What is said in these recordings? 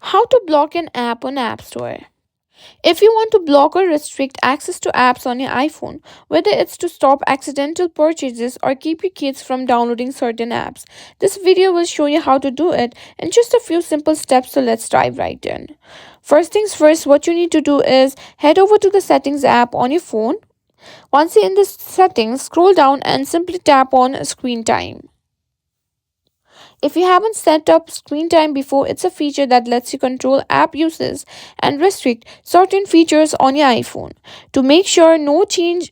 How to block an app on App Store. If you want to block or restrict access to apps on your iPhone, whether it's to stop accidental purchases or keep your kids from downloading certain apps, this video will show you how to do it in just a few simple steps. So let's dive right in. First things first, what you need to do is head over to the Settings app on your phone. Once you're in the settings, scroll down and simply tap on Screen Time. If you haven't set up screen time before, it's a feature that lets you control app uses and restrict certain features on your iPhone. To make sure no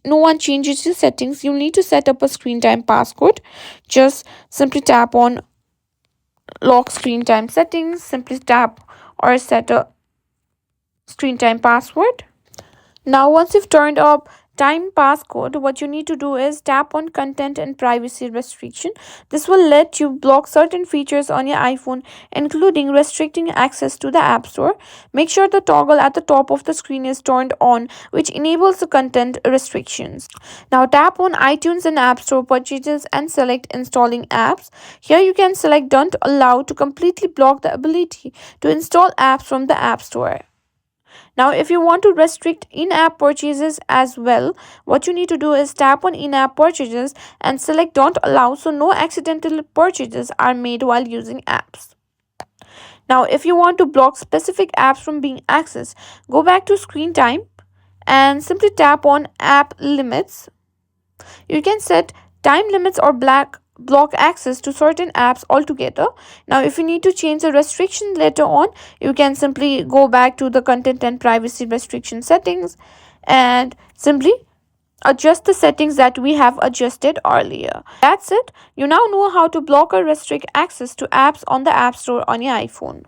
one changes your settings, you need to set up a screen time passcode. Just simply tap on lock screen time settings, simply tap or set a screen time password. Now, once you've turned up time passcode, what you need to do is tap on content and privacy restriction. This will let you block certain features on your iPhone, including restricting access to the App Store. Make sure the toggle at the top of the screen is turned on, which enables the content restrictions. Now, tap on iTunes and App Store purchases and select installing apps. Here you can select don't allow to completely block the ability to install apps from the App Store. Now, if you want to restrict in app purchases as well, what you need to do is tap on in app purchases and select don't allow so no accidental purchases are made while using apps. Now, if you want to block specific apps from being accessed, go back to screen time and simply tap on app limits. You can set time limits or block access to certain apps altogether. Now, if you need to change the restriction later on, you can simply go back to the content and privacy restriction settings and simply adjust the settings that we have adjusted earlier. That's it. You now know how to block or restrict access to apps on the App Store on your iPhone.